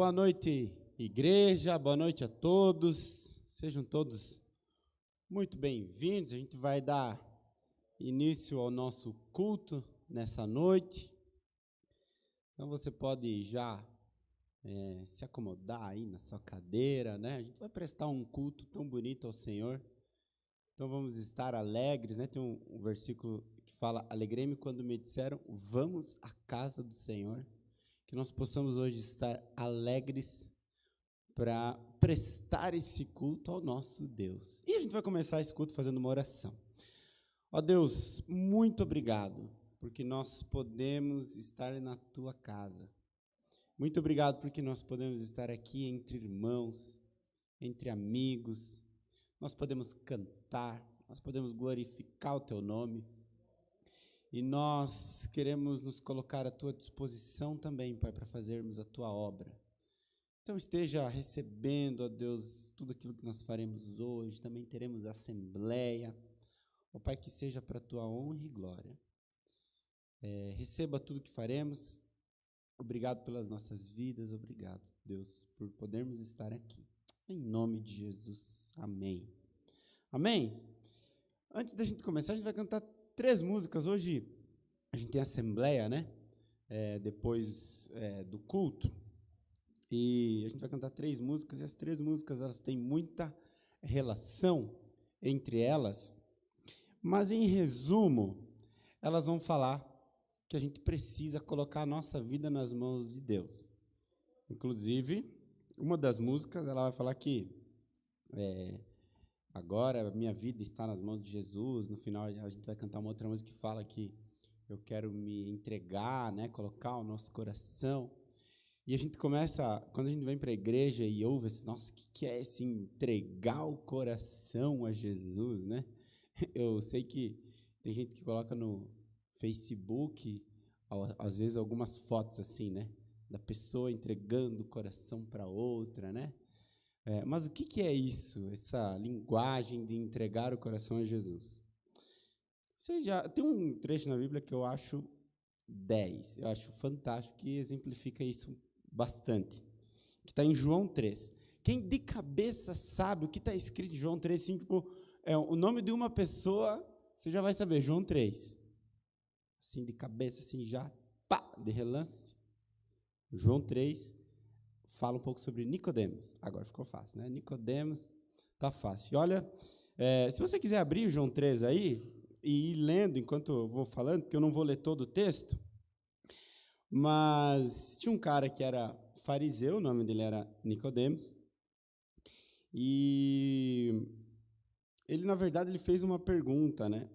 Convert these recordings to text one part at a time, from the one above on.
Boa noite, igreja, boa noite a todos, sejam todos muito bem-vindos. A gente vai dar início ao nosso culto nessa noite, então você pode já se acomodar aí na sua cadeira, né? A gente vai prestar um culto tão bonito ao Senhor, então vamos estar alegres, né? Tem um versículo que fala: alegrei-me quando me disseram, vamos à casa do Senhor. Que nós possamos hoje estar alegres para prestar esse culto ao nosso Deus. E a gente vai começar esse culto fazendo uma oração. Ó Deus, muito obrigado, porque nós podemos estar na Tua casa. Muito obrigado porque nós podemos estar aqui entre irmãos, entre amigos. Nós podemos cantar, nós podemos glorificar o Teu nome. E nós queremos nos colocar à Tua disposição também, Pai, para fazermos a Tua obra. Então esteja recebendo, ó Deus, tudo aquilo que nós faremos hoje. Também teremos assembleia. Ó Pai, que seja para a Tua honra e glória. Receba tudo que faremos. Obrigado pelas nossas vidas. Obrigado, Deus, por podermos estar aqui. Em nome de Jesus. Amém. Amém? Antes da gente começar, a gente vai cantar 3 músicas. Hoje a gente tem assembleia, né? Depois do culto. E a gente vai cantar 3 músicas. E as 3 músicas, elas têm muita relação entre elas. Mas, em resumo, elas vão falar que a gente precisa colocar a nossa vida nas mãos de Deus. Inclusive, uma das músicas, ela vai falar que agora a minha vida está nas mãos de Jesus. No final a gente vai cantar uma outra música que fala que eu quero me entregar, né, colocar o nosso coração. E a gente começa, quando a gente vem para a igreja e ouve assim, nossa, o que é esse entregar o coração a Jesus, né? Eu sei que tem gente que coloca no Facebook, às vezes, algumas fotos assim, né, da pessoa entregando o coração para outra, né? Mas o que é isso, essa linguagem de entregar o coração a Jesus? Tem um trecho na Bíblia que eu acho 10, eu acho fantástico, que exemplifica isso bastante, que está em João 3. Quem de cabeça sabe o que está escrito em João 3, assim, tipo, o nome de uma pessoa, você já vai saber, João 3. Assim, de cabeça, assim, já, pá, de relance. João 3 fala um pouco sobre Nicodemos. Agora ficou fácil, né? Nicodemos, tá fácil. E olha, se você quiser abrir o João 3 aí e ir lendo enquanto eu vou falando, porque eu não vou ler todo o texto, mas tinha um cara que era fariseu, o nome dele era Nicodemos, e ele, na verdade, ele fez uma pergunta, né?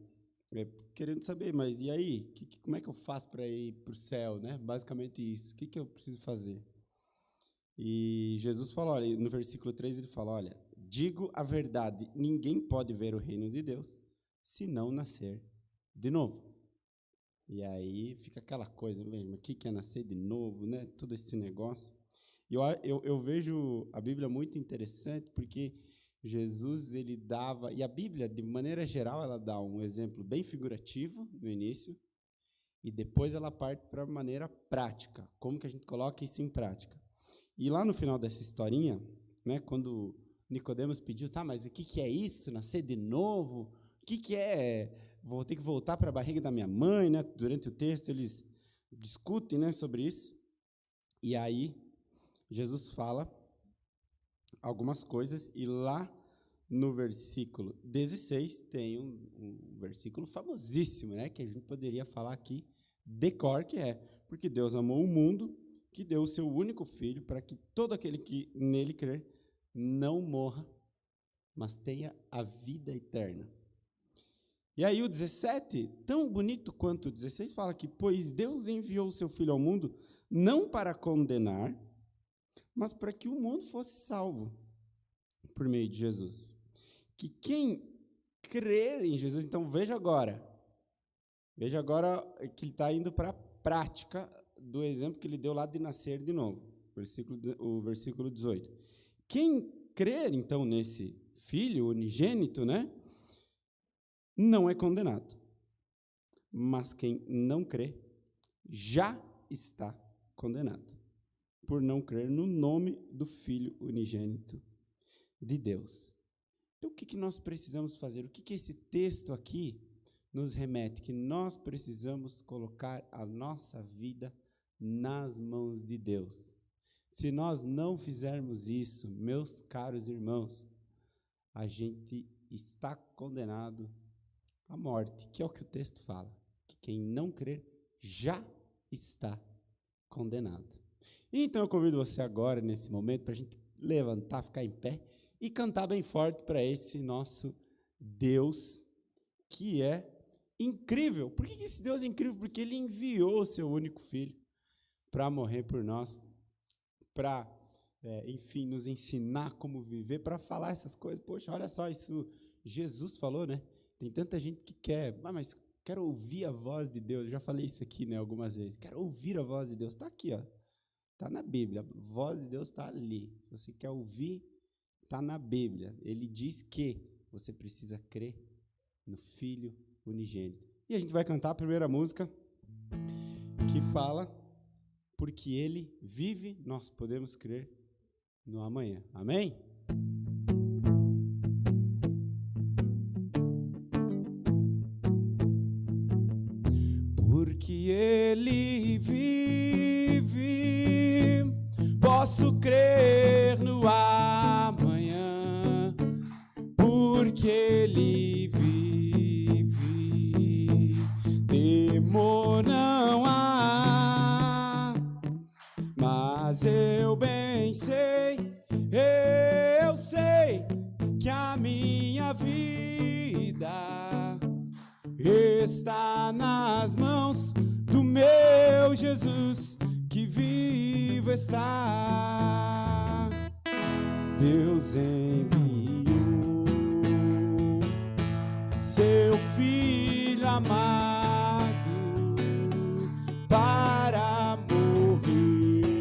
Querendo saber, mas e aí? Como é que eu faço para ir para o céu, né? Basicamente isso. O que eu preciso fazer? E Jesus fala, olha, no versículo 3 ele fala, olha, digo a verdade, ninguém pode ver o reino de Deus se não nascer de novo. E aí fica aquela coisa, mas o que é nascer de novo, né? Todo esse negócio. E eu vejo a Bíblia muito interessante, porque Jesus, ele dava, e a Bíblia, de maneira geral, ela dá um exemplo bem figurativo no início, e depois ela parte para a maneira prática, como que a gente coloca isso em prática. E lá no final dessa historinha, né, quando Nicodemos pediu, tá, mas o que é isso, nascer de novo? O que é, vou ter que voltar para a barriga da minha mãe, né? Durante o texto eles discutem, né, sobre isso, e aí Jesus fala algumas coisas, e lá no versículo 16 tem um versículo famosíssimo, né, que a gente poderia falar aqui de cor, que é, porque Deus amou o mundo, que deu o seu único filho, para que todo aquele que nele crer não morra, mas tenha a vida eterna. E aí o 17, tão bonito quanto o 16, fala que, pois Deus enviou o seu Filho ao mundo, não para condenar, mas para que o mundo fosse salvo por meio de Jesus. Que quem crer em Jesus, então veja agora que ele está indo para a prática do exemplo que ele deu lá de nascer de novo, o versículo 18. Quem crer, então, nesse Filho unigênito, né, não é condenado, mas quem não crê já está condenado, por não crer no nome do Filho unigênito de Deus. Então, o que nós precisamos fazer? O que esse texto aqui nos remete? Que nós precisamos colocar a nossa vida nas mãos de Deus. Se nós não fizermos isso, meus caros irmãos, a gente está condenado à morte, que é o que o texto fala, que quem não crer já está condenado. Então eu convido você agora, nesse momento, para a gente levantar, ficar em pé e cantar bem forte para esse nosso Deus, que é incrível. Por que esse Deus é incrível? Porque Ele enviou o seu único Filho para morrer por nós, para, enfim, nos ensinar como viver, para falar essas coisas. Poxa, olha só, isso Jesus falou, né? Tem tanta gente que quer, mas quero ouvir a voz de Deus. Eu já falei isso aqui, né, algumas vezes. Quero ouvir a voz de Deus. Está aqui, ó. Está na Bíblia. A voz de Deus está ali. Se você quer ouvir, está na Bíblia. Ele diz que você precisa crer no Filho unigênito. E a gente vai cantar a primeira música, que fala: porque Ele vive, nós podemos crer no amanhã. Amém? Porque Ele vive, posso crer no amanhã. Porque Ele vive, temor não há. Mas eu bem sei, eu sei que a minha vida está nas mãos do meu Jesus, que vivo está. Deus enviou seu Filho amado para morrer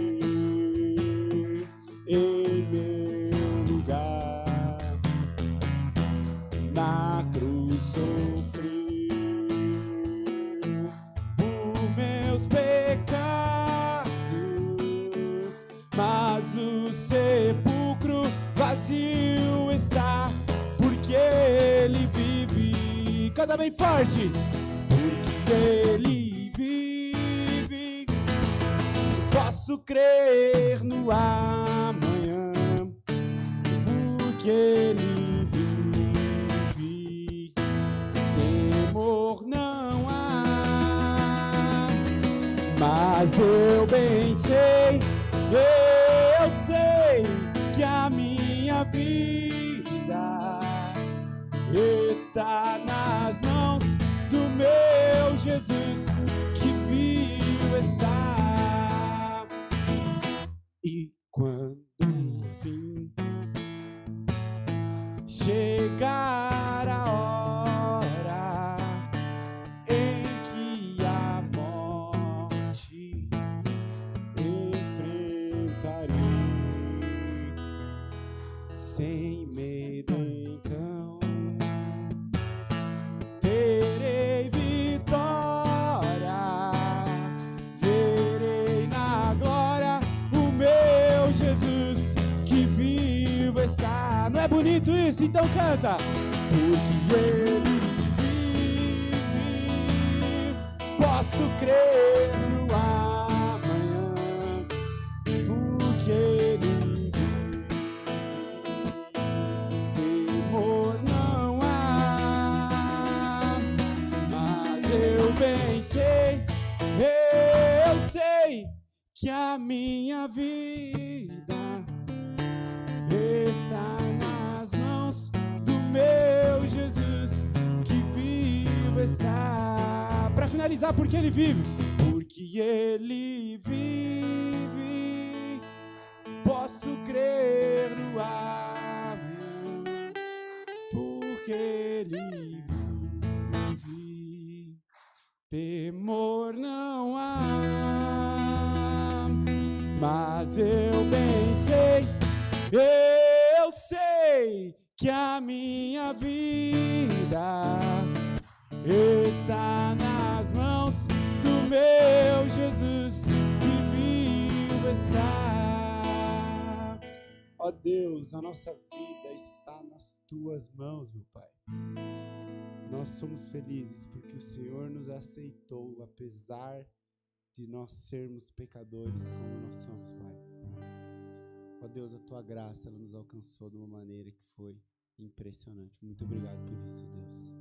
em meu lugar, na cruz sofrer por meus pecados, mas o sepulcro vazio está, porque Ele vive. Canta bem forte. Porque Ele vive, posso crer no amanhã. Porque Ele vive, temor não há. Mas eu bem sei, eu sei que a minha vida está nas mãos do meu Jesus, que vivo está. E quando enfim chegar a hora em que a morte enfrentarei, sem medo então terei vitória, verei na glória o meu Jesus, que vivo está. Não é bonito isso? Então canta. Porque Ele vive, posso crer no amanhã. Porque Ele vive, temor não há. Mas eu bem sei, eu sei que a minha vida está nas mãos do meu Jesus, que vivo está. Para finalizar, porque Ele vive. Porque Ele vive, posso crer no amanhã. Porque Ele vive, temor não há. Mas eu bem sei, eu sei que a minha vida está nas mãos do meu Jesus, que vivo está. Ó Deus, a nossa vida está nas tuas mãos, meu Pai. Nós somos felizes porque o Senhor nos aceitou, apesar de nós sermos pecadores como nós somos, Pai. Ó Deus, a tua graça, ela nos alcançou de uma maneira que foi impressionante. Muito obrigado por isso, Deus.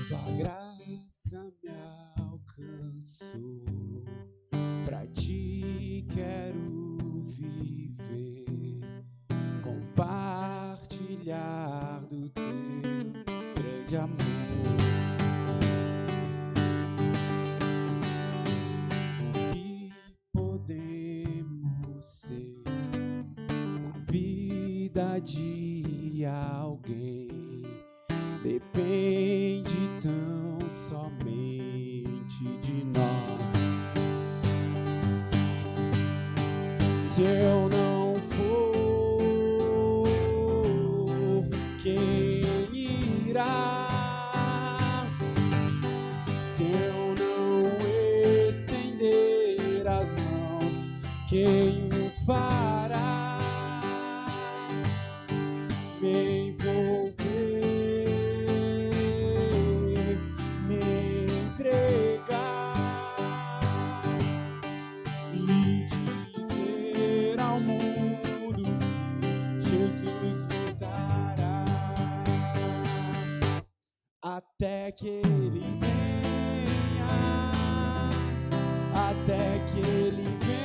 Tua graça me alcançou, pra ti quero viver, compartilhar do teu grande amor. O que podemos ser na vida de alguém depende tão somente de nós. Se eu não for, quem irá? Se eu não estender as mãos, quem o fará? Me envolver, me entregar e dizer ao mundo que Jesus voltará, até que Ele venha, até que Ele venha.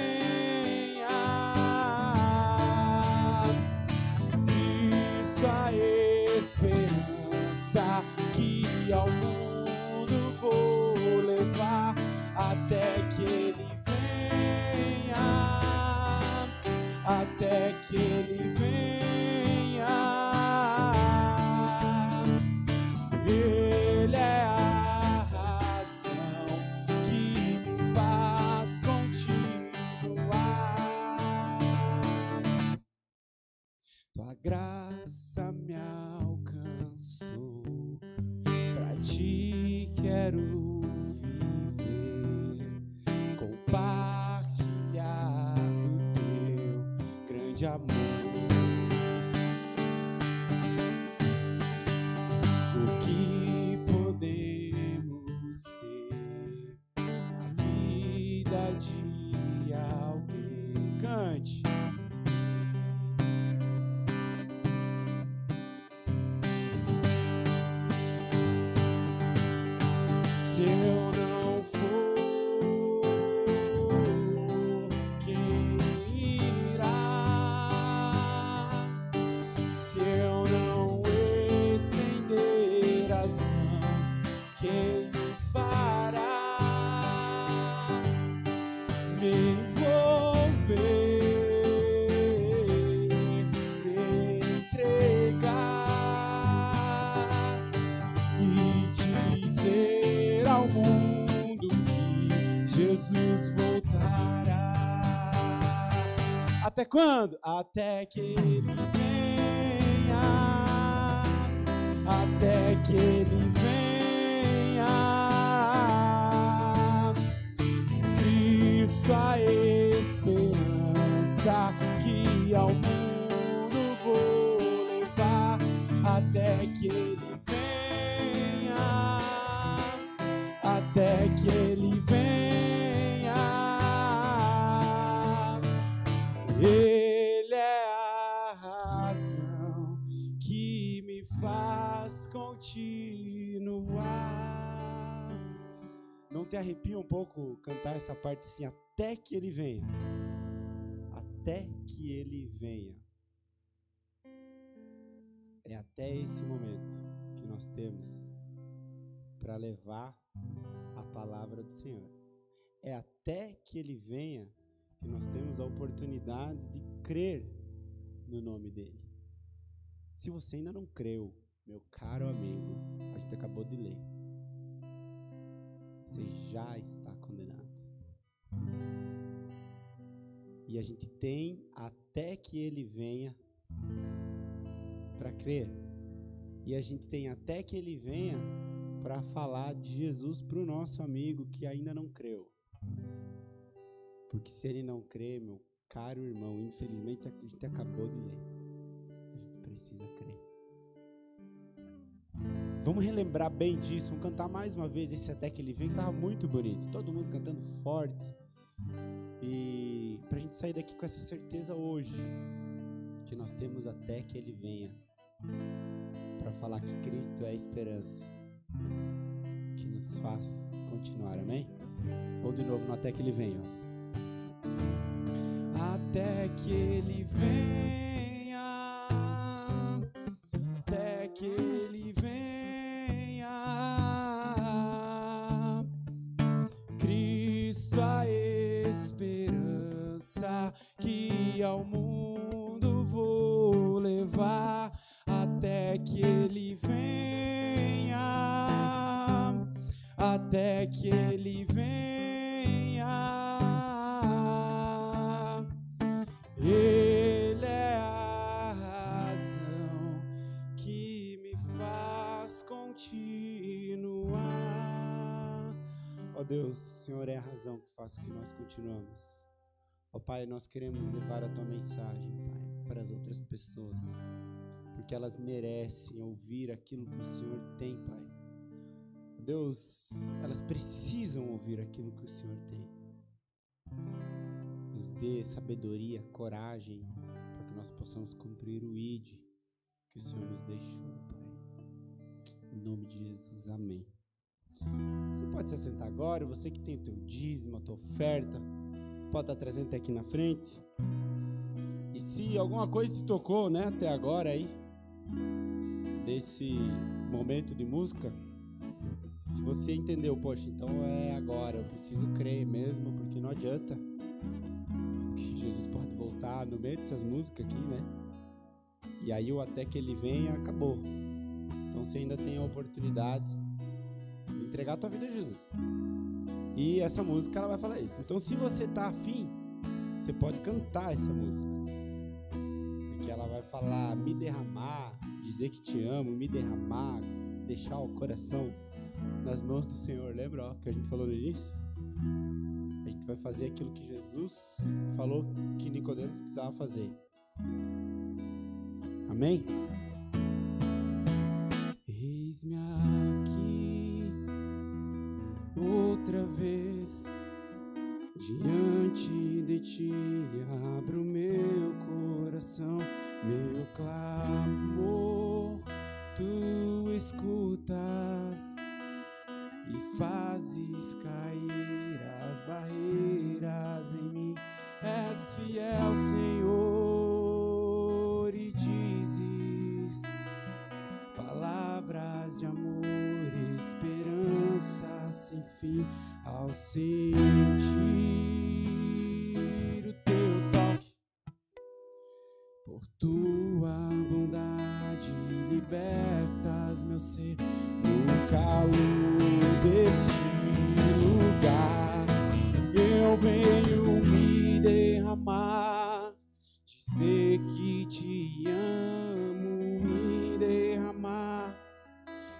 Cristo, a esperança que ao mundo vou levar, até que Ele venha, até que Ele venha. Ele é a razão que me faz continuar. Tua graça me alcançou, pra ti quero viver, compartilhar do teu grande amor. O que podemos ser na vida de alguém? Cante. Se eu não for, quem irá? Se eu não estender as mãos, quem o fará? Me envolver, me entregar e dizer ao mundo que Jesus voltará. Até quando? Até que Ele venha, até que Ele venha. Cristo, a esperança que ao mundo vou levar, até que Ele venha, até que Ele venha. Ele é a razão que me faz continuar. Não te arrepia um pouco cantar essa parte assim, até que Ele venha? Até que Ele venha. É até esse momento que nós temos para levar a palavra do Senhor. É até que Ele venha que nós temos a oportunidade de crer no nome dEle. Se você ainda não creu, meu caro amigo, a gente acabou de ler, você já está condenado. E a gente tem até que ele venha para crer. E a gente tem até que ele venha para falar de Jesus para o nosso amigo que ainda não creu. Porque se ele não crê, meu caro irmão, infelizmente a gente acabou de ler. A gente precisa crer. Vamos relembrar bem disso, vamos cantar mais uma vez esse Até Que Ele Vem, que estava muito bonito. Todo mundo cantando forte. E para a gente sair daqui com essa certeza hoje, que nós temos até que Ele venha, para falar que Cristo é a esperança, que nos faz continuar, amém? Vou de novo no Até Que Ele Venha. Até que Ele venha, até que Ele venha, Cristo a esperança que ao mundo vou levar, até que Ele venha, até que Ele venha. Ele é a razão que me faz continuar. Ó Deus, o Senhor é a razão que faz com que nós continuamos. Ó Pai, nós queremos levar a Tua mensagem, Pai, para as outras pessoas, porque elas merecem ouvir aquilo que o Senhor tem, Pai. Deus, elas precisam ouvir aquilo que o Senhor tem. Nos dê sabedoria, coragem, para que nós possamos cumprir o ID que o Senhor nos deixou, Pai. Em nome de Jesus, amém. Você pode se assentar agora, você que tem o teu dízimo, a tua oferta, você pode estar trazendo até aqui na frente. E se alguma coisa te tocou, né, até agora aí, desse momento de música, se você entendeu, poxa, então é agora, eu preciso crer mesmo, porque não adianta, porque Jesus pode voltar no meio dessas músicas aqui, né? E aí o até que Ele venha, acabou. Então você ainda tem a oportunidade de entregar a tua vida a Jesus. E essa música, ela vai falar isso. Então se você tá afim, você pode cantar essa música, porque ela vai falar, me derramar, dizer que te amo, me derramar, deixar o coração nas mãos do Senhor. Lembra, ó, que a gente falou no início? A gente vai fazer aquilo que Jesus falou que Nicodemos precisava fazer. Amém? Eis-me aqui outra vez diante de Ti, abro meu coração, meu clamor Tu escutas e fazes cair as barreiras em mim. És fiel, Senhor, e dizes palavras de amor, esperança sem fim. Ao sentir o Teu toque, por Tua bondade libertas meu ser no calor deste lugar. Eu venho me derramar, dizer que Te amo, me derramar,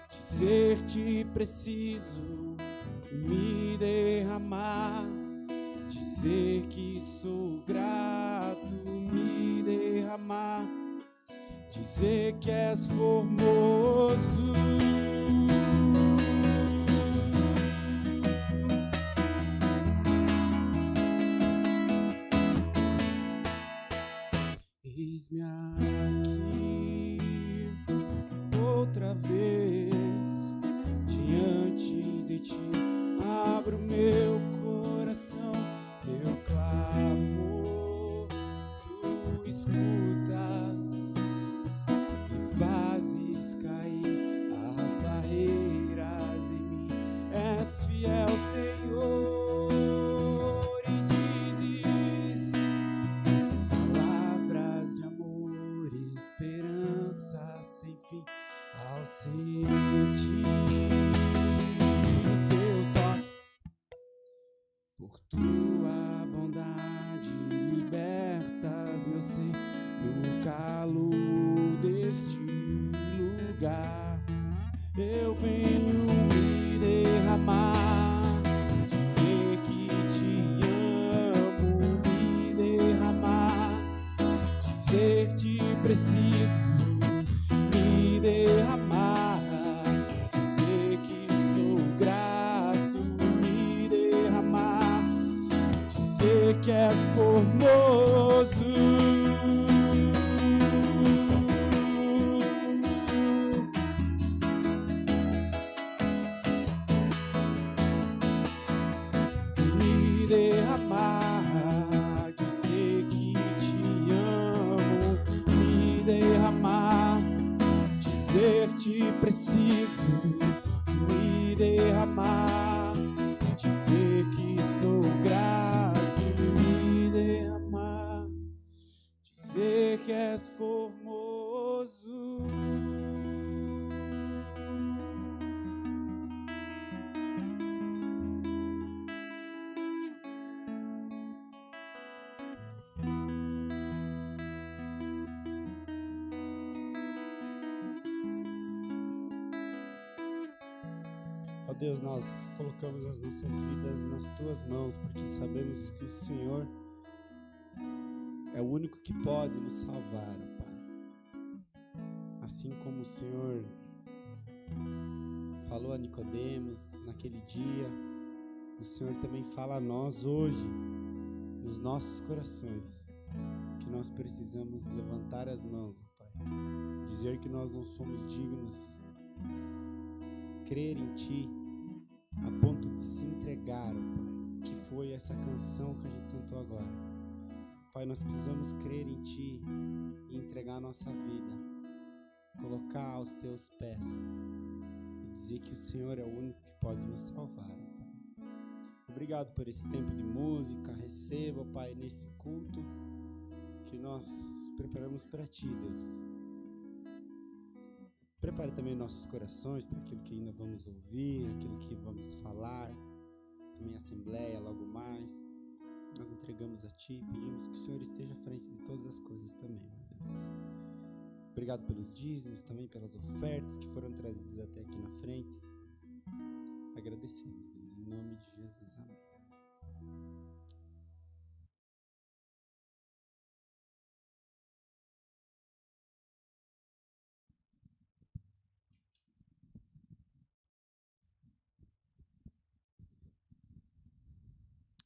dizer Te preciso, me derramar, dizer que sou grato, me derramar, dizer que És formoso. Eis-me aqui outra vez diante de Ti, abro meu coração, meu clamor Tu escutas e fazes cair as barreiras em mim. És fiel, Senhor, e dizes palavras de amor, esperança sem fim. Ao sentir o Teu toque, por Tua bondade libertas faz meu ser no calor deste lugar. Eu venho me derramar, dizer que te amo, me derramar, dizer que preciso, me derramar, dizer que sou grato, me derramar, dizer que és formoso. Derramar, dizer que te amo, me derramar, dizer que preciso, me derramar, dizer que sou grato, me derramar, dizer que és formoso. Ó Deus, nós colocamos as nossas vidas nas Tuas mãos, porque sabemos que o Senhor é o único que pode nos salvar, ó Pai. Assim como o Senhor falou a Nicodemos naquele dia, o Senhor também fala a nós hoje, nos nossos corações, que nós precisamos levantar as mãos, ó Pai, dizer que nós não somos dignos, crer em Ti, a ponto de se entregar, ó Pai, que foi essa canção que a gente cantou agora. Pai, nós precisamos crer em Ti e entregar a nossa vida, colocar aos Teus pés e dizer que o Senhor é o único que pode nos salvar, ó Pai. Obrigado por esse tempo de música. Receba, ó Pai, nesse culto que nós preparamos para Ti, Deus. Prepare também nossos corações para aquilo que ainda vamos ouvir, aquilo que vamos falar, também a assembleia logo mais. Nós entregamos a Ti e pedimos que o Senhor esteja à frente de todas as coisas também, meu Deus. Obrigado pelos dízimos, também pelas ofertas que foram trazidas até aqui na frente. Agradecemos, Deus, em nome de Jesus. Amém.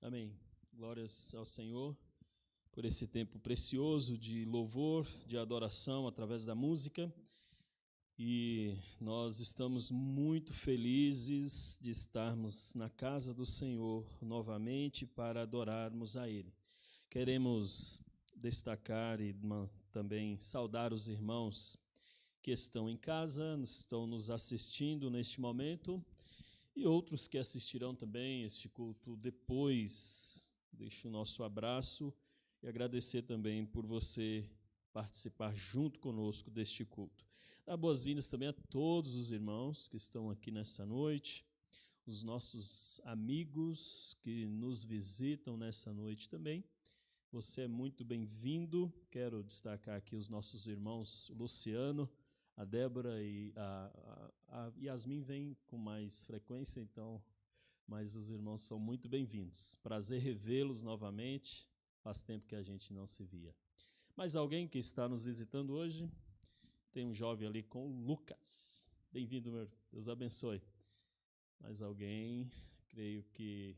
Amém. Glórias ao Senhor por esse tempo precioso de louvor, de adoração através da música. E nós estamos muito felizes de estarmos na casa do Senhor novamente para adorarmos a Ele. Queremos destacar e também saudar os irmãos que estão em casa, estão nos assistindo neste momento, e outros que assistirão também este culto depois. Deixo o nosso abraço e agradecer também por você participar junto conosco deste culto. Dar boas-vindas também a todos os irmãos que estão aqui nessa noite, os nossos amigos que nos visitam nessa noite também. Você é muito bem-vindo. Quero destacar aqui os nossos irmãos Luciano, a Débora e a Yasmin vem com mais frequência, então, mas os irmãos são muito bem-vindos. Prazer revê-los novamente, faz tempo que a gente não se via. Mais alguém que está nos visitando hoje? Tem um jovem ali com o Lucas. Bem-vindo, meu. Deus abençoe. Mais alguém? Creio que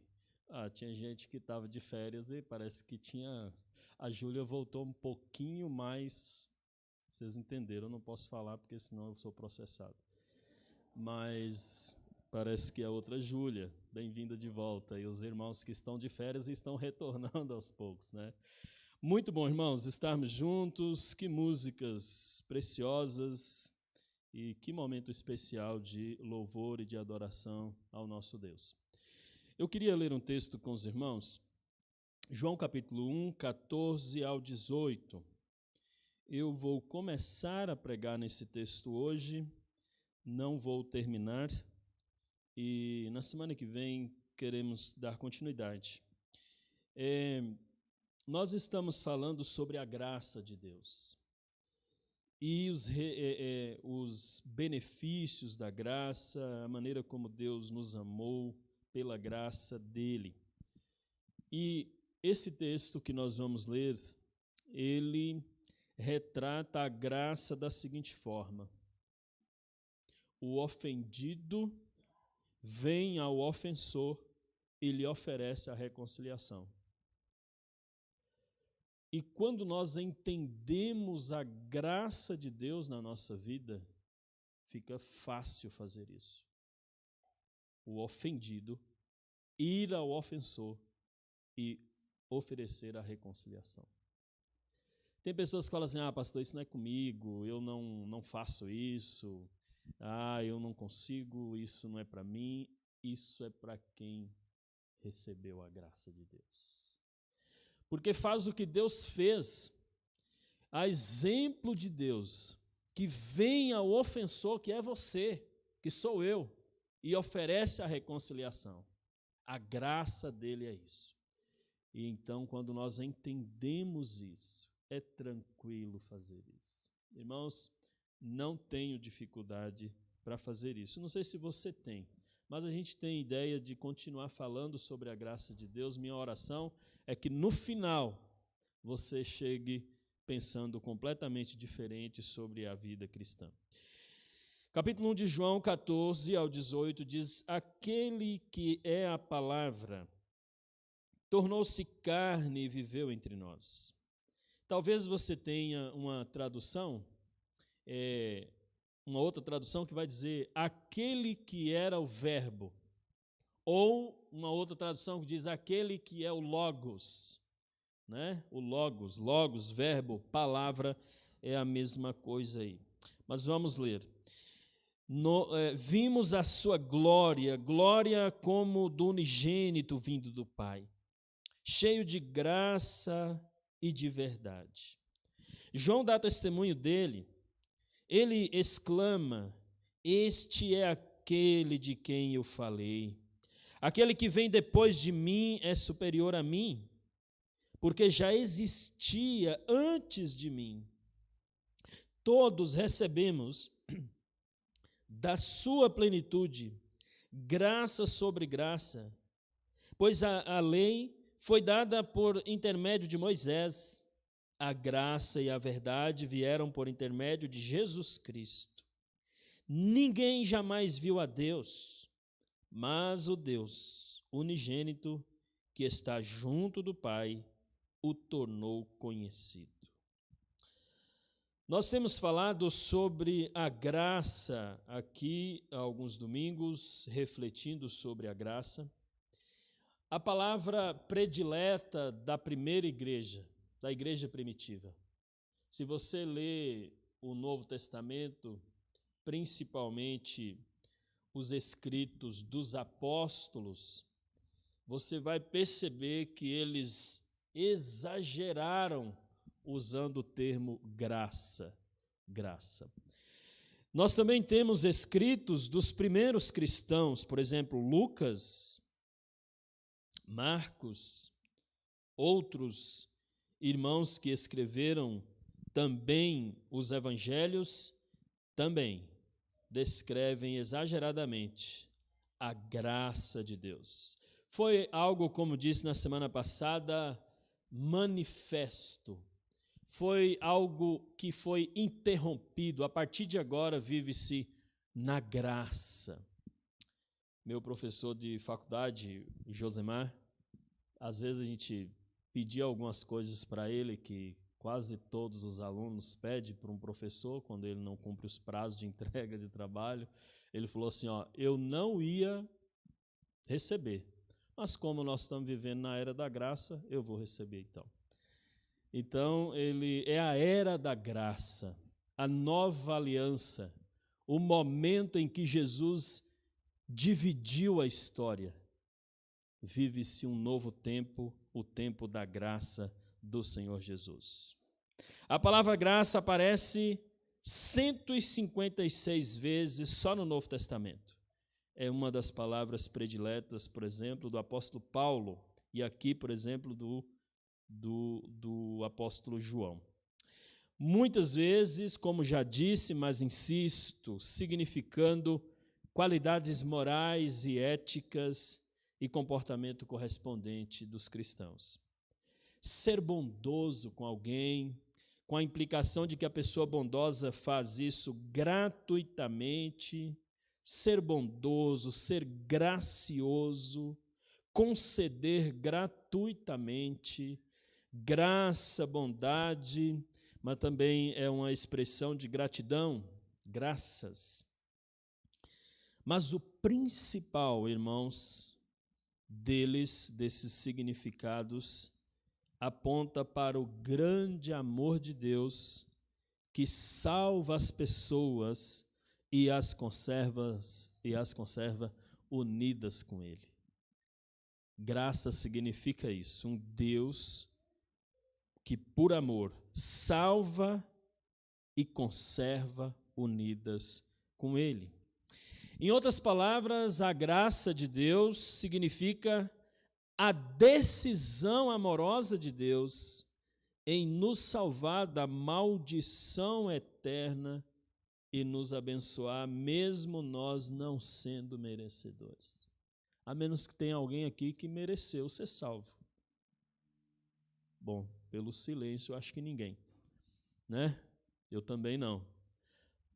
tinha gente que estava de férias e parece que tinha... A Júlia voltou um pouquinho mais... Vocês entenderam, eu não posso falar porque senão eu sou processado. Mas parece que é outra Júlia, bem-vinda de volta. E os irmãos que estão de férias estão retornando aos poucos, né? Muito bom, irmãos, estarmos juntos. Que músicas preciosas e que momento especial de louvor e de adoração ao nosso Deus. Eu queria ler um texto com os irmãos, João capítulo 1, 14 ao 18. Eu vou começar a pregar nesse texto hoje, não vou terminar, e na semana que vem queremos dar continuidade. nós estamos falando sobre a graça de Deus e os benefícios da graça, a maneira como Deus nos amou pela graça dele. E esse texto que nós vamos ler, ele retrata a graça da seguinte forma: o ofendido vem ao ofensor e lhe oferece a reconciliação. E quando nós entendemos a graça de Deus na nossa vida, fica fácil fazer isso. O ofendido ir ao ofensor e oferecer a reconciliação. Tem pessoas que falam assim: pastor, isso não é comigo, eu não faço isso, eu não consigo, isso não é para mim. Isso é para quem recebeu a graça de Deus. Porque faz o que Deus fez, a exemplo de Deus, que vem ao ofensor, que é você, que sou eu, e oferece a reconciliação. A graça dele é isso. E então, quando nós entendemos isso, é tranquilo fazer isso. Irmãos, não tenho dificuldade para fazer isso. Não sei se você tem, mas a gente tem ideia de continuar falando sobre a graça de Deus. Minha oração é que no final você chegue pensando completamente diferente sobre a vida cristã. Capítulo 1 de João 14 ao 18 diz: aquele que é a palavra tornou-se carne e viveu entre nós. Talvez você tenha uma tradução, uma outra tradução que vai dizer aquele que era o verbo, ou uma outra tradução que diz aquele que é o logos, né? O logos, verbo, palavra, é a mesma coisa aí. Mas vamos ler. Vimos a sua glória como do unigênito vindo do Pai, cheio de graça e de verdade. João dá testemunho dele, ele exclama: este é aquele de quem eu falei. Aquele que vem depois de mim é superior a mim, porque já existia antes de mim. Todos recebemos da sua plenitude graça sobre graça, pois a lei foi dada por intermédio de Moisés, a graça e a verdade vieram por intermédio de Jesus Cristo. Ninguém jamais viu a Deus, mas o Deus unigênito que está junto do Pai o tornou conhecido. Nós temos falado sobre a graça aqui há alguns domingos, refletindo sobre a graça. A palavra predileta da primeira igreja, da igreja primitiva. Se você lê o Novo Testamento, principalmente os escritos dos apóstolos, você vai perceber que eles exageraram usando o termo graça. Nós também temos escritos dos primeiros cristãos, por exemplo, Lucas, Marcos, outros irmãos que escreveram também os evangelhos, também descrevem exageradamente a graça de Deus. Foi algo, como disse na semana passada, manifesto. Foi algo que foi interrompido. A partir de agora vive-se na graça. Meu professor de faculdade, Josemar, às vezes a gente pedia algumas coisas para ele que quase todos os alunos pedem para um professor quando ele não cumpre os prazos de entrega de trabalho. Ele falou assim, eu não ia receber, mas como nós estamos vivendo na era da graça, eu vou receber então. Então, ele é a era da graça, a nova aliança, o momento em que Jesus dividiu a história. Vive-se um novo tempo, o tempo da graça do Senhor Jesus. A palavra graça aparece 156 vezes só no Novo Testamento. É uma das palavras prediletas, por exemplo, do apóstolo Paulo, e aqui, por exemplo, do do apóstolo João. Muitas vezes, como já disse, mas insisto, significando qualidades morais e éticas e comportamento correspondente dos cristãos. Ser bondoso com alguém, com a implicação de que a pessoa bondosa faz isso gratuitamente, ser bondoso, ser gracioso, conceder gratuitamente, graça, bondade, mas também é uma expressão de gratidão, graças. Mas o principal, irmãos, desses significados, aponta para o grande amor de Deus que salva as pessoas e as conserva unidas com Ele. Graça significa isso, um Deus que por amor salva e conserva unidas com Ele. Em outras palavras, a graça de Deus significa a decisão amorosa de Deus em nos salvar da maldição eterna e nos abençoar, mesmo nós não sendo merecedores. A menos que tenha alguém aqui que mereceu ser salvo. Bom, pelo silêncio, eu acho que ninguém, né? Eu também não.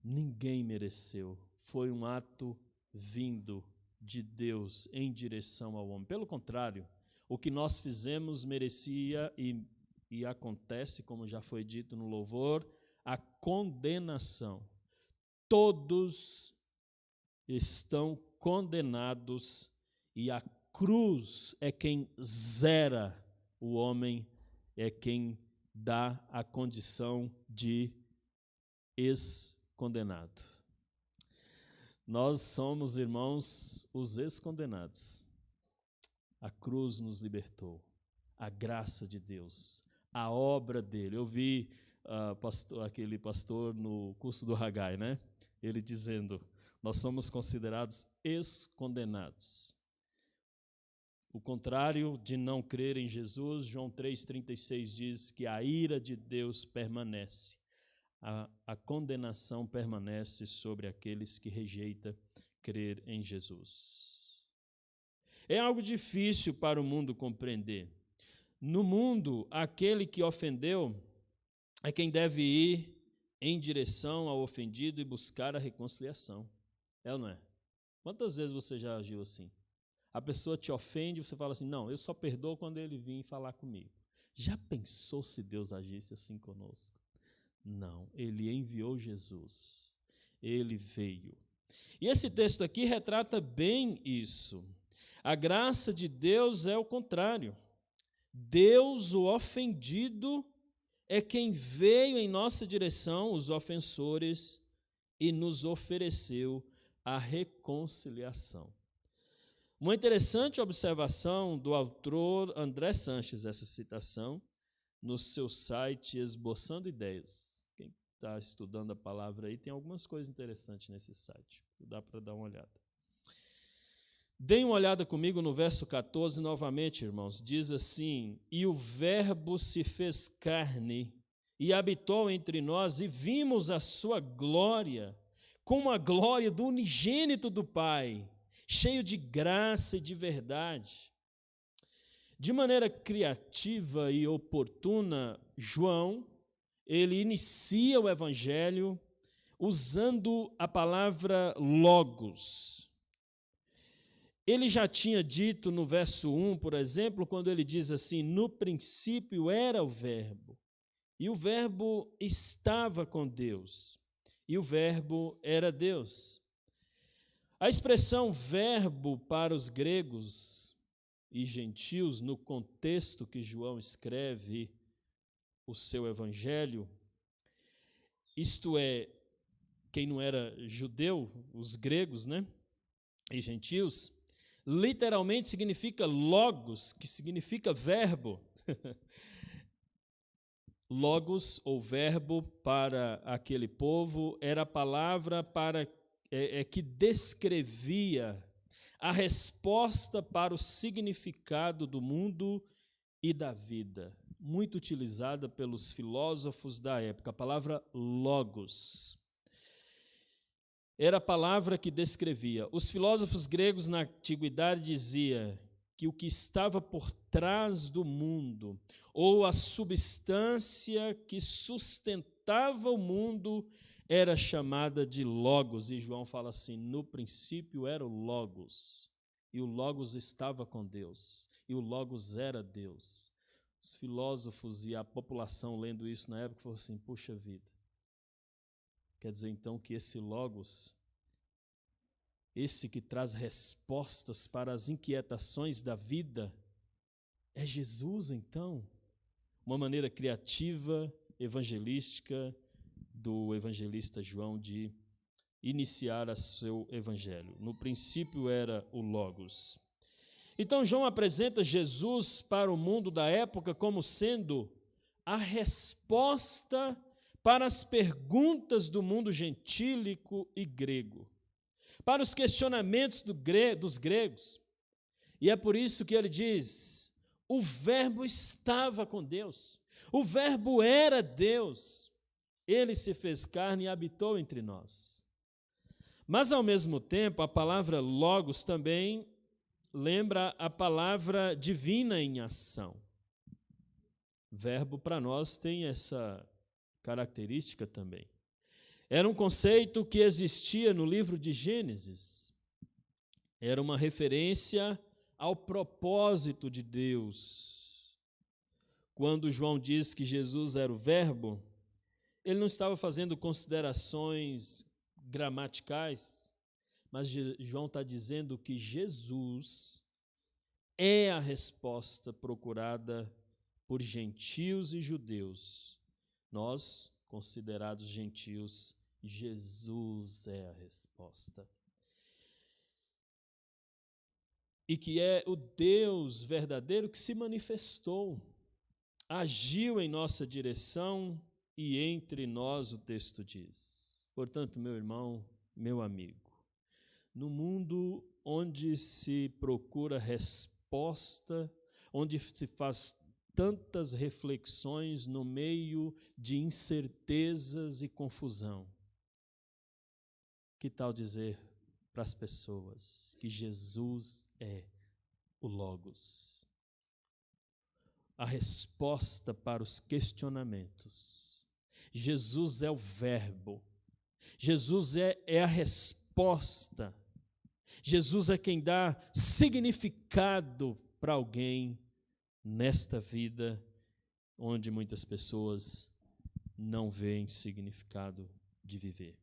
Ninguém mereceu. Foi um ato vindo de Deus em direção ao homem. Pelo contrário, o que nós fizemos merecia e acontece, como já foi dito no louvor, a condenação. Todos estão condenados e a cruz é quem zera o homem, é quem dá a condição de ex-condenado. Nós somos, irmãos, os ex-condenados. A cruz nos libertou, a graça de Deus, a obra dele. Eu vi aquele pastor no curso do Haggai, né? Ele dizendo, nós somos considerados ex-condenados. O contrário de não crer em Jesus, João 3,36 diz que a ira de Deus permanece. A condenação permanece sobre aqueles que rejeitam crer em Jesus. É algo difícil para o mundo compreender. No mundo, aquele que ofendeu é quem deve ir em direção ao ofendido e buscar a reconciliação. É ou não é? Quantas vezes você já agiu assim? A pessoa te ofende e você fala assim, não, eu só perdoo quando ele vir falar comigo. Já pensou se Deus agisse assim conosco? Não, ele enviou Jesus, ele veio. E esse texto aqui retrata bem isso. A graça de Deus é o contrário. Deus, o ofendido, é quem veio em nossa direção, os ofensores, e nos ofereceu a reconciliação. Uma interessante observação do autor André Sanches, essa citação, no seu site Esboçando Ideias. Quem está estudando a palavra aí, tem algumas coisas interessantes nesse site, dá para dar uma olhada. Deem uma olhada comigo no verso 14 novamente, irmãos. Diz assim, e o verbo se fez carne e habitou entre nós e vimos a sua glória, como a glória do unigênito do Pai, cheio de graça e de verdade. De maneira criativa e oportuna, João, ele inicia o evangelho usando a palavra logos. Ele já tinha dito no verso 1, por exemplo, quando ele diz assim, no princípio era o verbo, e o verbo estava com Deus, e o verbo era Deus. A expressão verbo para os gregos e gentios, no contexto que João escreve o seu evangelho, isto é, quem não era judeu, os gregos, né, e gentios, literalmente significa logos, que significa verbo. Logos, ou verbo, para aquele povo, era a palavra que descrevia a resposta para o significado do mundo e da vida. muito utilizada pelos filósofos da época, a palavra logos. Era a palavra que descrevia. Os filósofos gregos na antiguidade diziam que o que estava por trás do mundo, ou a substância que sustentava o mundo, era chamada de logos. E João fala assim: no princípio era o logos, e o logos estava com Deus, e o logos era Deus. Os filósofos e a população lendo isso na época falaram assim: puxa vida, quer dizer então que esse logos, esse que traz respostas para as inquietações da vida, é Jesus então? Uma maneira criativa, evangelística, do evangelista João de iniciar o seu evangelho. No princípio era o logos. Então João apresenta Jesus para o mundo da época como sendo a resposta para as perguntas do mundo gentílico e grego, para os questionamentos dos gregos. E é por isso que ele diz: o Verbo estava com Deus, o Verbo era Deus, ele se fez carne e habitou entre nós. Mas, ao mesmo tempo, a palavra logos também lembra a palavra divina em ação. Verbo, para nós, tem essa característica também. Era um conceito que existia no livro de Gênesis. Era uma referência ao propósito de Deus. Quando João diz que Jesus era o Verbo, ele não estava fazendo considerações gramaticais, mas João está dizendo que Jesus é a resposta procurada por gentios e judeus. Nós, considerados gentios, Jesus é a resposta. E que é o Deus verdadeiro que se manifestou, agiu em nossa direção e entre nós, o texto diz. Portanto, meu irmão, meu amigo, no mundo onde se procura resposta, onde se faz tantas reflexões no meio de incertezas e confusão, que tal dizer para as pessoas que Jesus é o Logos, a resposta para os questionamentos? Jesus é o Verbo, Jesus é a resposta, Jesus é quem dá significado para alguém nesta vida onde muitas pessoas não veem significado de viver.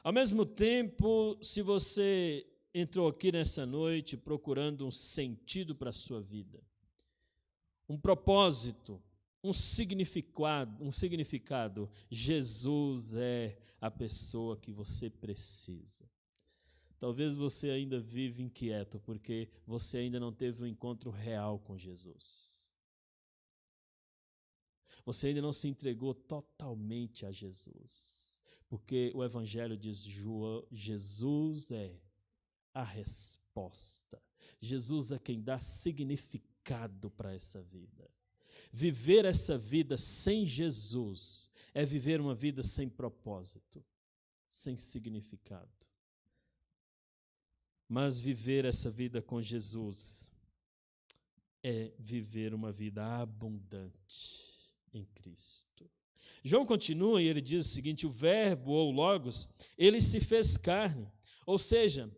Ao mesmo tempo, se você entrou aqui nessa noite procurando um sentido para a sua vida, um propósito, um significado, Jesus é a pessoa que você precisa. Talvez você ainda vive inquieto porque você ainda não teve um encontro real com Jesus. Você ainda não se entregou totalmente a Jesus. Porque o Evangelho diz: Jesus é a resposta. Jesus é quem dá significado para essa vida. Viver essa vida sem Jesus é viver uma vida sem propósito, sem significado. Mas viver essa vida com Jesus é viver uma vida abundante em Cristo. João continua e ele diz o seguinte: o Verbo ou Logos, ele se fez carne, ou seja,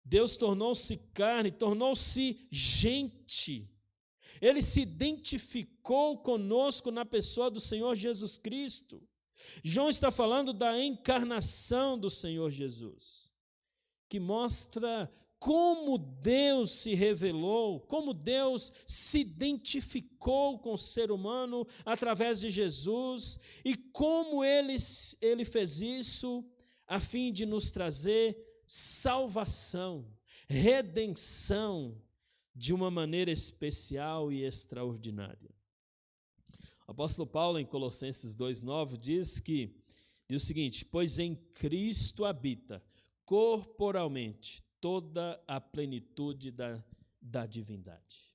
Deus tornou-se carne, tornou-se gente. Ele se identificou conosco na pessoa do Senhor Jesus Cristo. João está falando da encarnação do Senhor Jesus, que mostra como Deus se revelou, como Deus se identificou com o ser humano através de Jesus e como ele fez isso a fim de nos trazer salvação, redenção de uma maneira especial e extraordinária. O apóstolo Paulo, em Colossenses 2,9, diz o seguinte: pois em Cristo habita corporalmente toda a plenitude da divindade.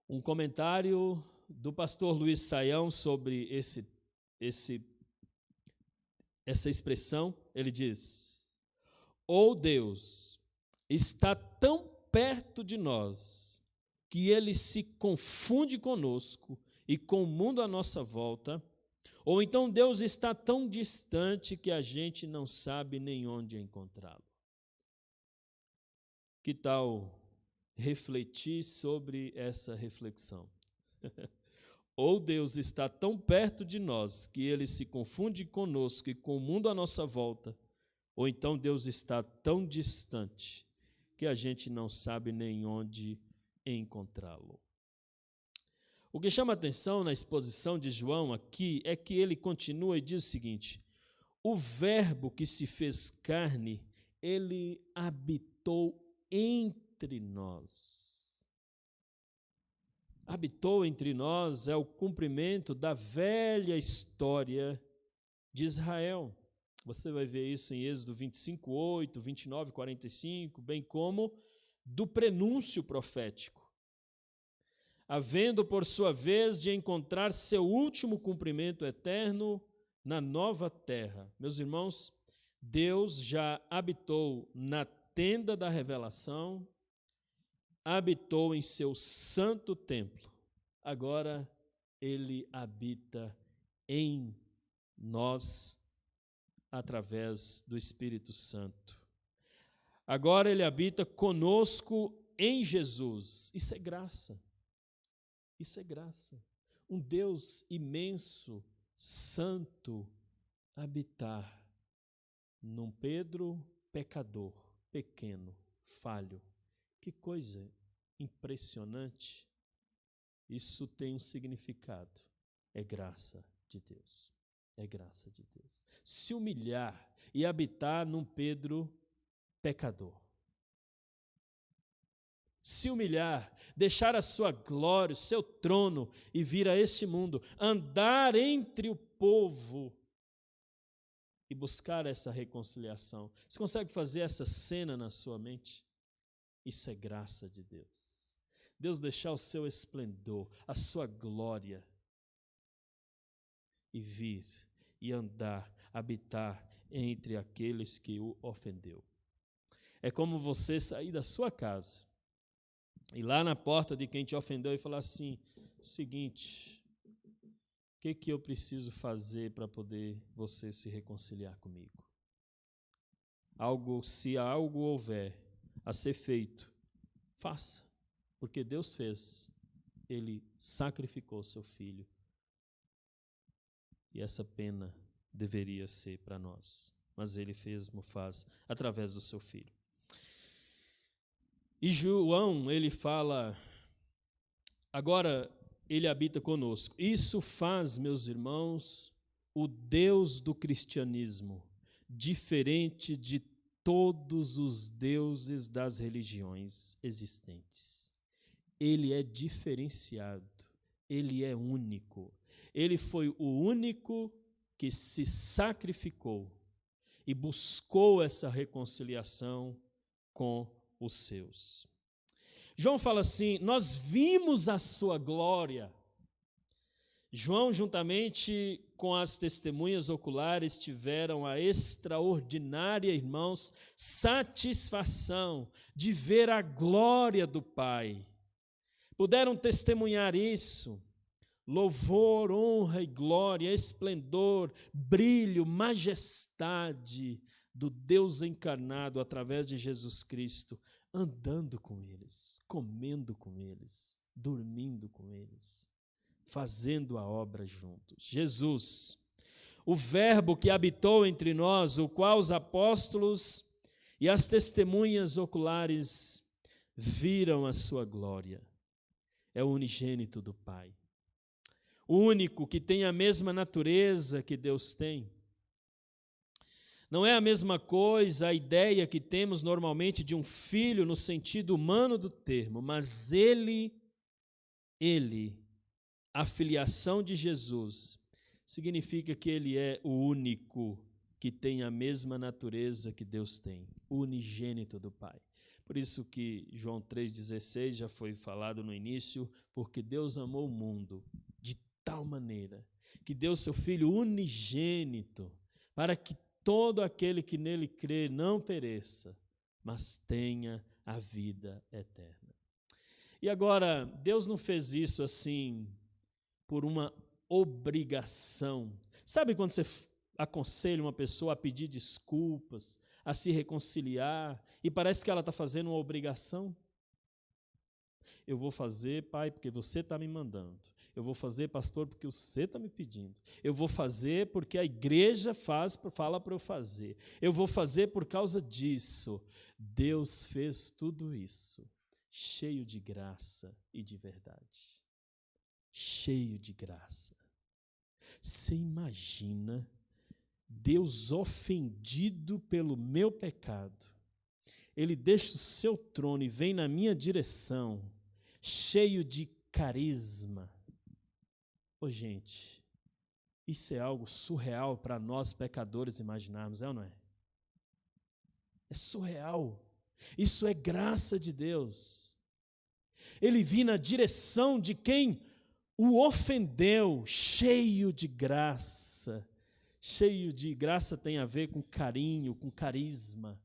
um comentário do pastor Luiz Saião sobre essa expressão. Ele diz: ou Deus está tão perto de nós que ele se confunde conosco e com o mundo à nossa volta, ou então Deus está tão distante que a gente não sabe nem onde encontrá-lo. Que tal refletir sobre essa reflexão? Ou Deus está tão perto de nós que ele se confunde conosco e com o mundo à nossa volta, ou então Deus está tão distante que a gente não sabe nem onde encontrá-lo. O que chama atenção na exposição de João aqui é que ele continua e diz o seguinte: o Verbo que se fez carne, ele habitou entre nós. Habitou entre nós é o cumprimento da velha história de Israel. Você vai ver isso em Êxodo 25, 8, 29, 45, bem como do prenúncio profético. Havendo, por sua vez, de encontrar seu último cumprimento eterno na nova terra. Meus irmãos, Deus já habitou na tenda da revelação, habitou em seu santo templo. Agora ele habita em nós através do Espírito Santo. Agora ele habita conosco em Jesus. Isso é graça. Isso é graça. Um Deus imenso, santo, habitar num Pedro pecador, pequeno, falho. Que coisa impressionante. Isso tem um significado. É graça de Deus. É graça de Deus. Se humilhar e habitar num Pedro pecador. Se humilhar, deixar a sua glória, o seu trono e vir a este mundo, andar entre o povo e buscar essa reconciliação. Você consegue fazer essa cena na sua mente? Isso é graça de Deus. Deus deixar o seu esplendor, a sua glória e vir e andar, habitar entre aqueles que o ofendeu. É como você sair da sua casa e lá na porta de quem te ofendeu e falar assim: seguinte, o que eu preciso fazer para poder você se reconciliar comigo? Se algo houver a ser feito, faça, porque Deus fez. Ele sacrificou seu filho. E essa pena deveria ser para nós, mas ele faz através do seu filho. E João, ele fala, agora ele habita conosco. Isso faz, meus irmãos, o Deus do cristianismo diferente de todos os deuses das religiões existentes. Ele é diferenciado, ele é único. Ele foi o único que se sacrificou e buscou essa reconciliação com os seus. João fala assim: nós vimos a sua glória. João, juntamente com as testemunhas oculares, tiveram a extraordinária, irmãos, satisfação de ver a glória do Pai. Puderam testemunhar isso. Louvor, honra e glória, esplendor, brilho, majestade do Deus encarnado através de Jesus Cristo, andando com eles, comendo com eles, dormindo com eles, fazendo a obra juntos. Jesus, o Verbo que habitou entre nós, o qual os apóstolos e as testemunhas oculares viram a sua glória, é o unigênito do Pai. O único que tem a mesma natureza que Deus tem. Não é a mesma coisa a ideia que temos normalmente de um filho no sentido humano do termo, mas a filiação de Jesus, significa que ele é o único que tem a mesma natureza que Deus tem, o unigênito do Pai. Por isso que João 3,16 já foi falado no início, porque Deus amou o mundo de tal maneira que deu seu Filho unigênito para que todo aquele que nele crê não pereça, mas tenha a vida eterna. E agora, Deus não fez isso assim por uma obrigação. Sabe quando você aconselha uma pessoa a pedir desculpas, a se reconciliar, e parece que ela está fazendo uma obrigação? Eu vou fazer, pai, porque você está me mandando. Eu vou fazer, pastor, porque você está me pedindo. Eu vou fazer porque a igreja fala para eu fazer. Eu vou fazer por causa disso. Deus fez tudo isso, cheio de graça e de verdade. Cheio de graça. Você imagina Deus ofendido pelo meu pecado? Ele deixa o seu trono e vem na minha direção, cheio de carisma. Ô, gente, isso é algo surreal para nós pecadores imaginarmos, é ou não é? É surreal. Isso é graça de Deus. Ele vinha na direção de quem o ofendeu, cheio de graça. Cheio de graça tem a ver com carinho, com carisma.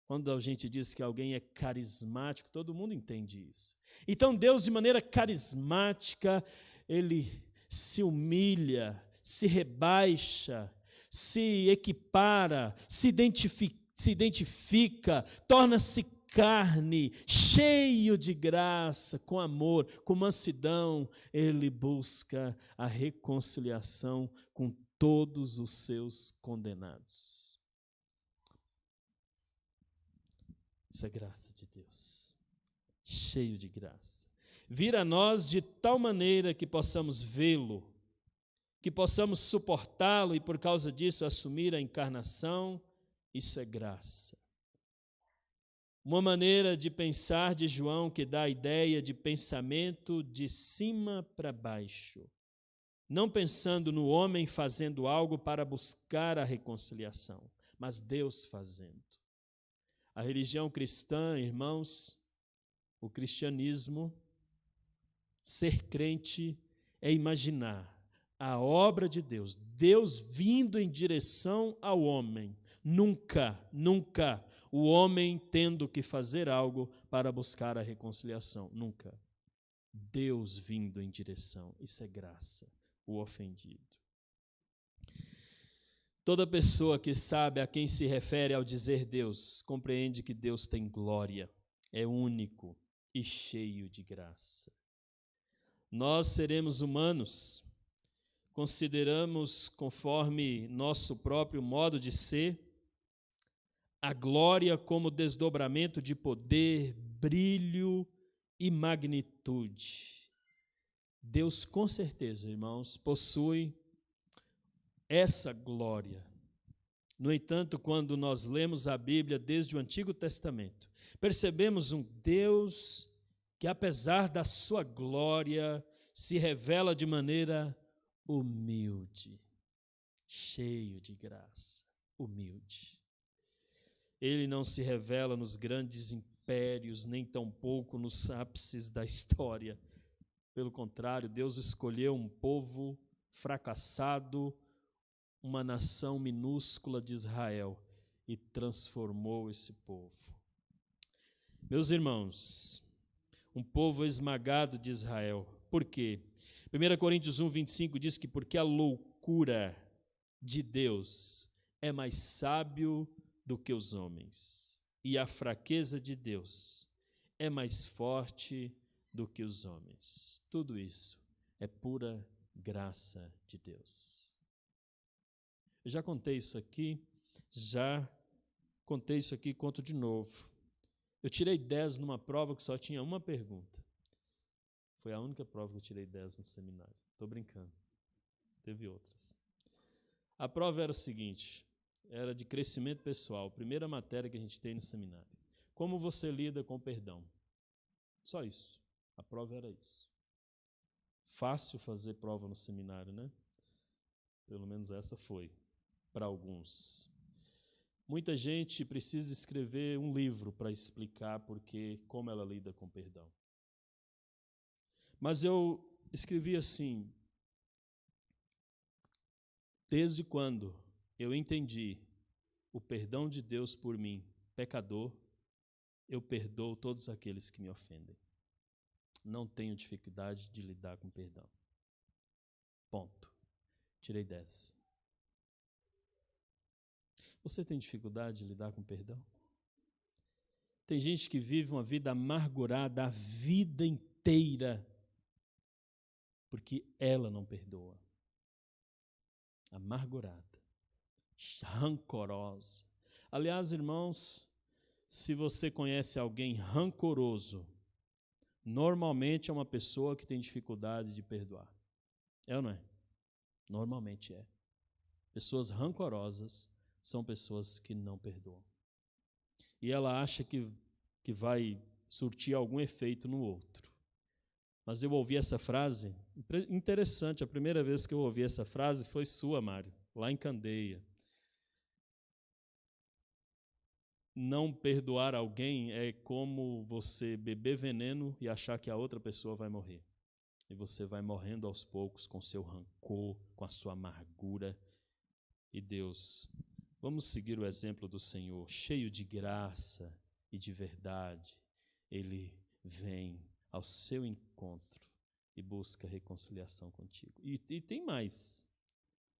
Quando a gente diz que alguém é carismático, todo mundo entende isso. Então Deus, de maneira carismática, Ele se humilha, se rebaixa, se equipara, se identifica, torna-se carne, cheio de graça, com amor, com mansidão. Ele busca a reconciliação com todos os seus condenados. Isso é graça de Deus, cheio de graça. Vir a nós de tal maneira que possamos vê-lo, que possamos suportá-lo e por causa disso assumir a encarnação, isso é graça. Uma maneira de pensar de João que dá a ideia de pensamento de cima para baixo, não pensando no homem fazendo algo para buscar a reconciliação, mas Deus fazendo. A religião cristã, irmãos, o cristianismo, ser crente é imaginar a obra de Deus, Deus vindo em direção ao homem. Nunca o homem tendo que fazer algo para buscar a reconciliação. Nunca. Deus vindo em direção. Isso é graça, o ofendido. Toda pessoa que sabe a quem se refere ao dizer Deus, compreende que Deus tem glória, é único e cheio de graça. Nós seremos humanos, consideramos conforme nosso próprio modo de ser, a glória como desdobramento de poder, brilho e magnitude. Deus, com certeza, irmãos, possui essa glória. No entanto, quando nós lemos a Bíblia desde o Antigo Testamento, percebemos um Deus que, apesar da sua glória, se revela de maneira humilde, cheio de graça, humilde. Ele não se revela nos grandes impérios, nem tampouco nos ápices da história. Pelo contrário, Deus escolheu um povo fracassado, uma nação minúscula de Israel, e transformou esse povo. Meus irmãos, um povo esmagado de Israel. Por quê? 1 Coríntios 1:25 diz que porque a loucura de Deus é mais sábio do que os homens, e a fraqueza de Deus é mais forte do que os homens. Tudo isso é pura graça de Deus. Eu já contei isso aqui, conto de novo. Eu tirei 10 numa prova que só tinha uma pergunta. Foi a única prova que eu tirei 10 no seminário. Estou brincando. Teve outras. A prova era o seguinte, era de crescimento pessoal, primeira matéria que a gente tem no seminário. Como você lida com o perdão? Só isso. A prova era isso. Fácil fazer prova no seminário, né? Pelo menos essa foi, para alguns. Muita gente precisa escrever um livro para explicar como ela lida com perdão. Mas eu escrevi assim: desde quando eu entendi o perdão de Deus por mim, pecador, eu perdoo todos aqueles que me ofendem. Não tenho dificuldade de lidar com perdão. Ponto. Tirei 10. Você tem dificuldade de lidar com perdão? Tem gente que vive uma vida amargurada a vida inteira porque ela não perdoa. Amargurada, rancorosa. Aliás, irmãos, se você conhece alguém rancoroso, normalmente é uma pessoa que tem dificuldade de perdoar. É ou não é? Normalmente é. Pessoas rancorosas são pessoas que não perdoam. E ela acha que vai surtir algum efeito no outro. Mas eu ouvi essa frase, interessante, a primeira vez que eu ouvi essa frase foi sua, Mário, lá em Candeia. Não perdoar alguém é como você beber veneno e achar que a outra pessoa vai morrer. E você vai morrendo aos poucos com seu rancor, com a sua amargura. E Deus, vamos seguir o exemplo do Senhor, cheio de graça e de verdade. Ele vem ao seu encontro e busca reconciliação contigo. E tem mais.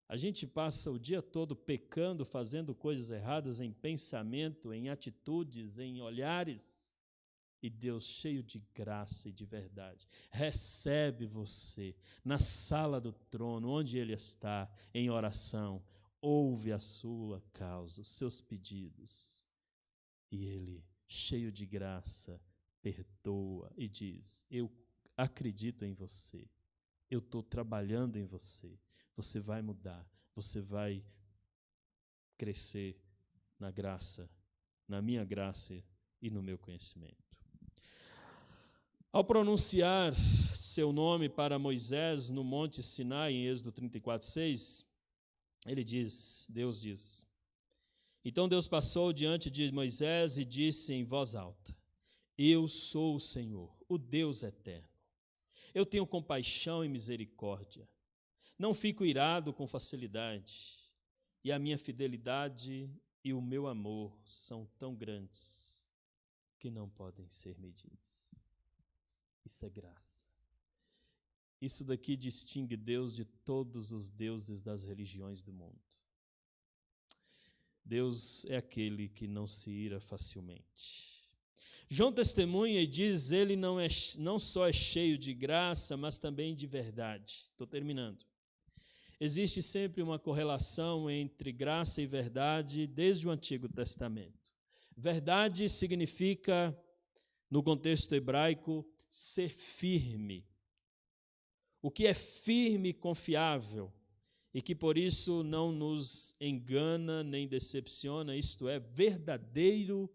A gente passa o dia todo pecando, fazendo coisas erradas em pensamento, em atitudes, em olhares. E Deus, cheio de graça e de verdade, recebe você na sala do trono, onde Ele está, em oração, ouve a sua causa, os seus pedidos. E Ele, cheio de graça, perdoa e diz: eu acredito em você, eu estou trabalhando em você, você vai mudar, você vai crescer na graça, na minha graça e no meu conhecimento. Ao pronunciar seu nome para Moisés no Monte Sinai, em Êxodo 34:6, Deus diz: então Deus passou diante de Moisés e disse em voz alta: eu sou o Senhor, o Deus eterno. Eu tenho compaixão e misericórdia. Não fico irado com facilidade. E a minha fidelidade e o meu amor são tão grandes que não podem ser medidos. Isso é graça. Isso daqui distingue Deus de todos os deuses das religiões do mundo. Deus é aquele que não se ira facilmente. João testemunha e diz: ele não só é cheio de graça, mas também de verdade. Estou terminando. Existe sempre uma correlação entre graça e verdade desde o Antigo Testamento. Verdade significa, no contexto hebraico, ser firme. O que é firme e confiável, e que por isso não nos engana nem decepciona, isto é, verdadeiro,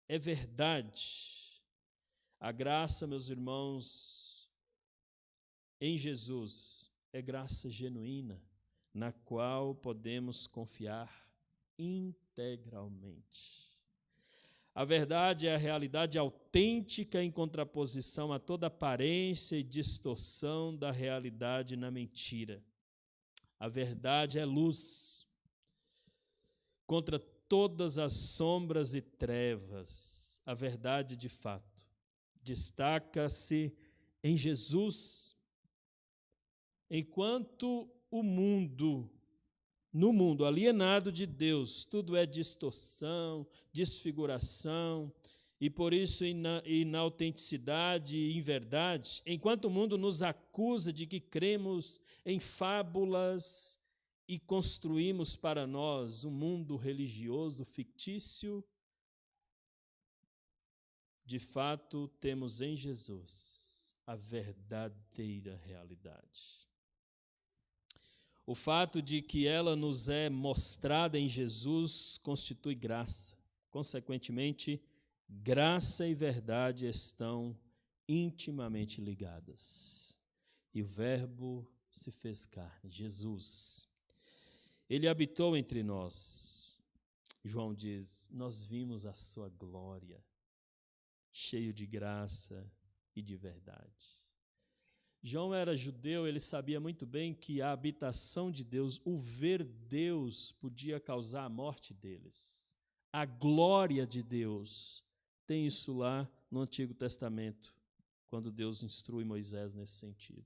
é verdade. A graça, meus irmãos, em Jesus, é graça genuína, na qual podemos confiar integralmente. A verdade é a realidade autêntica em contraposição a toda aparência e distorção da realidade na mentira. A verdade é luz contra todas as sombras e trevas. A verdade, de fato, destaca-se em Jesus. Enquanto no mundo alienado de Deus, tudo é distorção, desfiguração, e por isso inautenticidade e inverdade, enquanto o mundo nos acusa de que cremos em fábulas e construímos para nós um mundo religioso fictício, de fato temos em Jesus a verdadeira realidade. O fato de que ela nos é mostrada em Jesus constitui graça. Consequentemente, graça e verdade estão intimamente ligadas. E o Verbo se fez carne, Jesus. Ele habitou entre nós. João diz: nós vimos a sua glória, cheio de graça e de verdade. João era judeu, ele sabia muito bem que a habitação de Deus, o ver Deus, podia causar a morte deles. A glória de Deus, tem isso lá no Antigo Testamento, quando Deus instrui Moisés nesse sentido.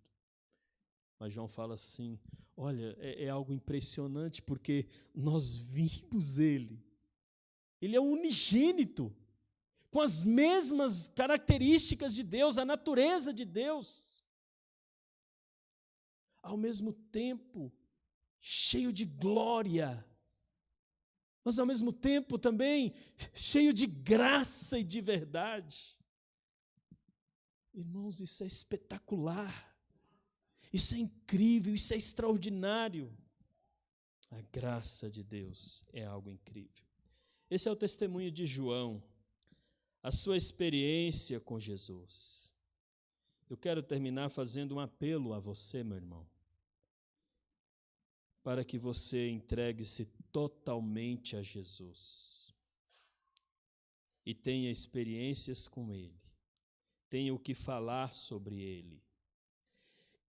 Mas João fala assim, olha, é algo impressionante, porque nós vimos Ele. Ele é o unigênito, com as mesmas características de Deus, a natureza de Deus. Ao mesmo tempo, cheio de glória, mas ao mesmo tempo também cheio de graça e de verdade. Irmãos, isso é espetacular, isso é incrível, isso é extraordinário. A graça de Deus é algo incrível. Esse é o testemunho de João, a sua experiência com Jesus. Eu quero terminar fazendo um apelo a você, meu irmão, para que você entregue-se totalmente a Jesus e tenha experiências com Ele, tenha o que falar sobre Ele,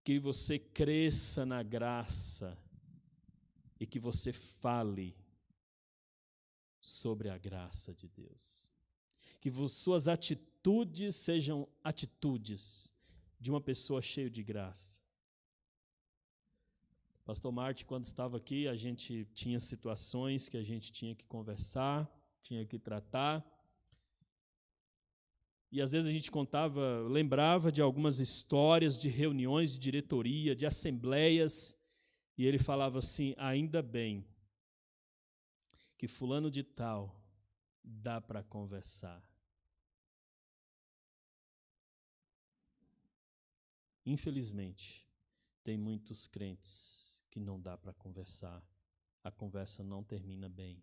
que você cresça na graça e que você fale sobre a graça de Deus, que suas atitudes sejam atitudes de uma pessoa cheia de graça. Pastor Martin, quando estava aqui, a gente tinha situações que a gente tinha que conversar, tinha que tratar. E às vezes a gente lembrava de algumas histórias de reuniões de diretoria, de assembleias, e ele falava assim, ainda bem que fulano de tal dá para conversar. Infelizmente, tem muitos crentes que não dá para conversar, a conversa não termina bem.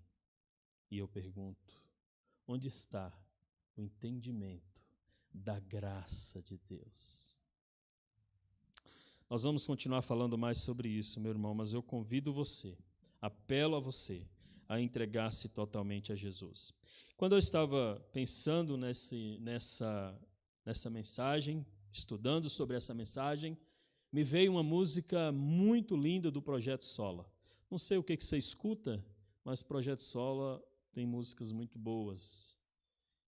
E eu pergunto, onde está o entendimento da graça de Deus? Nós vamos continuar falando mais sobre isso, meu irmão, mas eu convido você, apelo a você, a entregar-se totalmente a Jesus. Quando eu estava pensando nessa mensagem, estudando sobre essa mensagem, me veio uma música muito linda do Projeto Sola. Não sei o que você escuta, mas Projeto Sola tem músicas muito boas.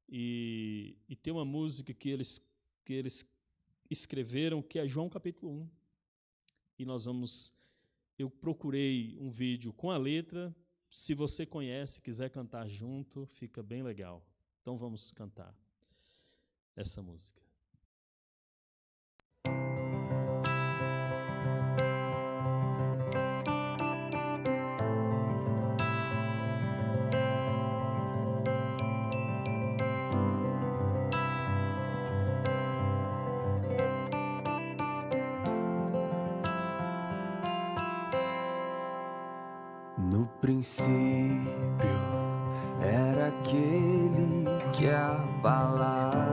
E tem uma música que eles escreveram, que é João capítulo 1. E eu procurei um vídeo com a letra. Se você conhece, quiser cantar junto, fica bem legal. Então vamos cantar essa música. No princípio era aquele que a palavra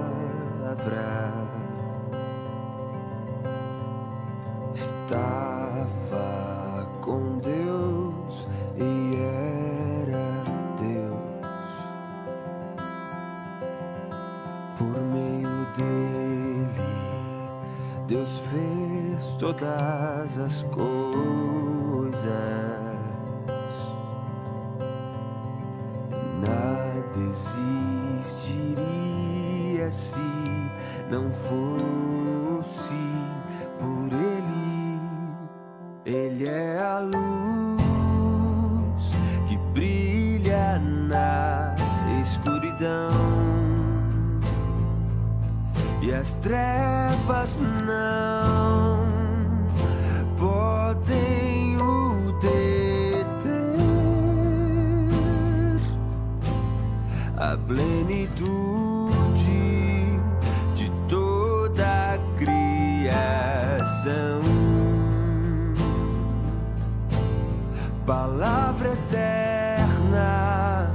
estava com Deus e era Deus. Por meio dele, Deus fez todas as coisas. Nada existiria se não fosse por Ele. Ele é a luz que brilha na escuridão, e as trevas não podem o deter. A plenitude de toda a criação, palavra eterna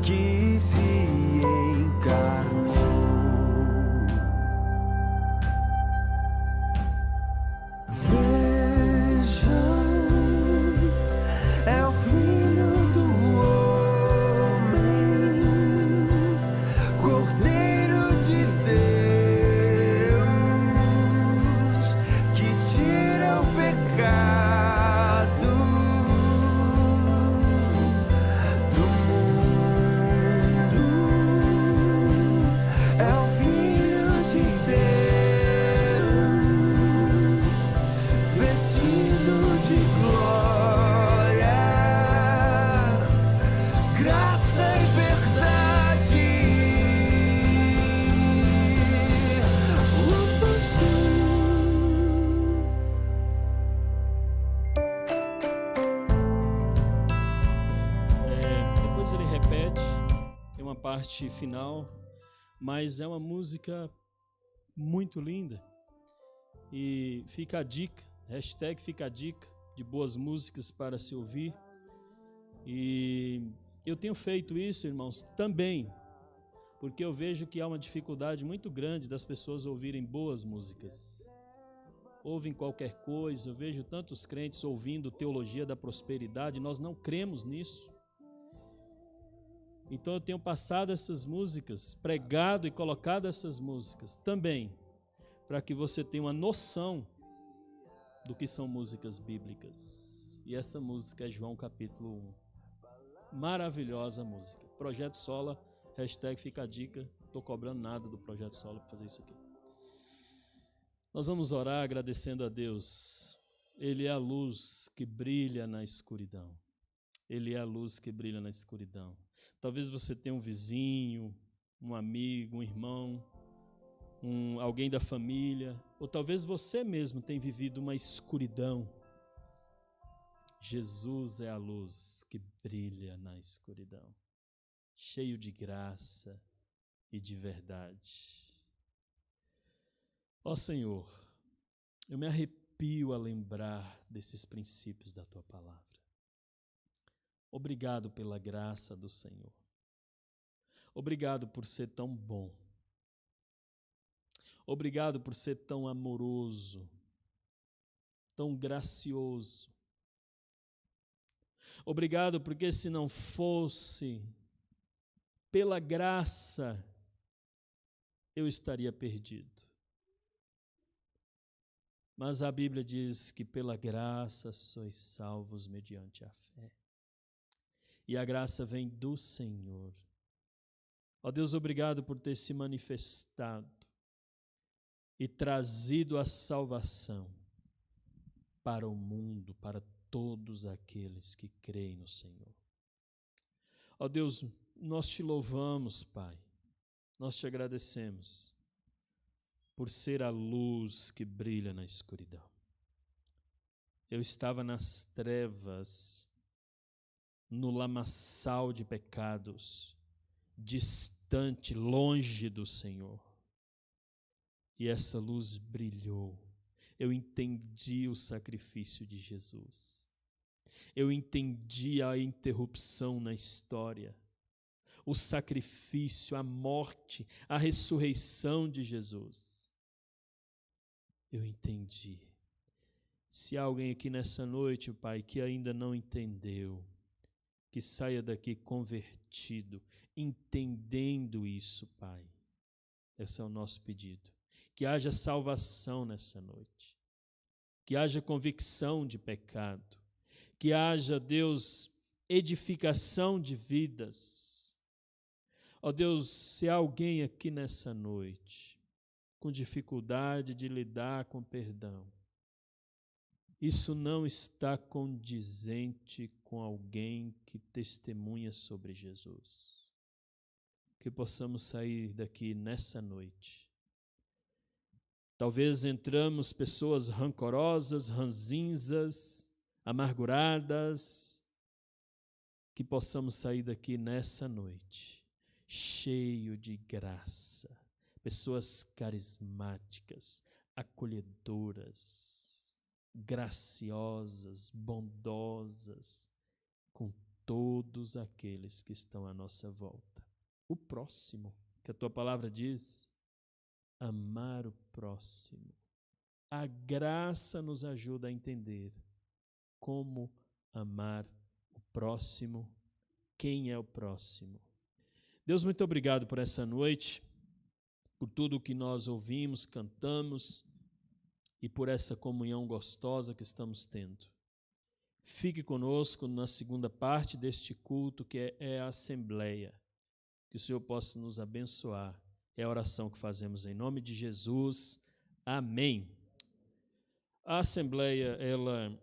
que se encarnou. Vejam, é o Filho do Homem graça e verdade. Depois ele repete, tem uma parte final, mas é uma música muito linda. E fica a dica, hashtag fica a dica de boas músicas para se ouvir. E eu tenho feito isso, irmãos, também, porque eu vejo que há uma dificuldade muito grande das pessoas ouvirem boas músicas. Ouvem qualquer coisa, eu vejo tantos crentes ouvindo teologia da prosperidade, nós não cremos nisso. Então eu tenho passado essas músicas, pregado e colocado essas músicas também, para que você tenha uma noção do que são músicas bíblicas. E essa música é João capítulo 1. Maravilhosa música. Projeto Sola, hashtag fica a dica. Não estou cobrando nada do Projeto Sola para fazer isso aqui. Nós vamos orar agradecendo a Deus. Ele é a luz que brilha na escuridão. Ele é a luz que brilha na escuridão. Talvez você tenha um vizinho, um amigo, um irmão, alguém da família, ou talvez você mesmo tenha vivido uma escuridão. Jesus é a luz que brilha na escuridão, cheio de graça e de verdade. Ó Senhor, eu me arrepio a lembrar desses princípios da Tua palavra. Obrigado pela graça do Senhor. Obrigado por ser tão bom. Obrigado por ser tão amoroso, tão gracioso. Obrigado porque se não fosse pela graça, eu estaria perdido. Mas a Bíblia diz que pela graça sois salvos mediante a fé. E a graça vem do Senhor. Ó Deus, obrigado por ter se manifestado e trazido a salvação para o mundo, para todos aqueles que creem no Senhor. Ó Deus, nós te louvamos, Pai, nós te agradecemos por ser a luz que brilha na escuridão. Eu estava nas trevas, no lamaçal de pecados, distante, longe do Senhor. E essa luz brilhou. Eu entendi o sacrifício de Jesus. Eu entendi a interrupção na história, o sacrifício, a morte, a ressurreição de Jesus. Eu entendi. Se há alguém aqui nessa noite, Pai, que ainda não entendeu, que saia daqui convertido, entendendo isso, Pai. Esse é o nosso pedido. Que haja salvação nessa noite. Que haja convicção de pecado. Que haja, Deus, edificação de vidas. Ó Deus, se há alguém aqui nessa noite com dificuldade de lidar com perdão, isso não está condizente com alguém que testemunha sobre Jesus. Que possamos sair daqui nessa noite. Talvez entramos pessoas rancorosas, ranzinzas, amarguradas, que possamos sair daqui nessa noite, cheio de graça, pessoas carismáticas, acolhedoras, graciosas, bondosas, com todos aqueles que estão à nossa volta. O próximo, que a tua palavra diz, amar o próximo. A graça nos ajuda a entender como amar o próximo, quem é o próximo. Deus, muito obrigado por essa noite, por tudo o que nós ouvimos, cantamos, e por essa comunhão gostosa que estamos tendo. Fique conosco na segunda parte deste culto, que é a Assembleia. Que o Senhor possa nos abençoar. É a oração que fazemos em nome de Jesus. Amém. A Assembleia, ela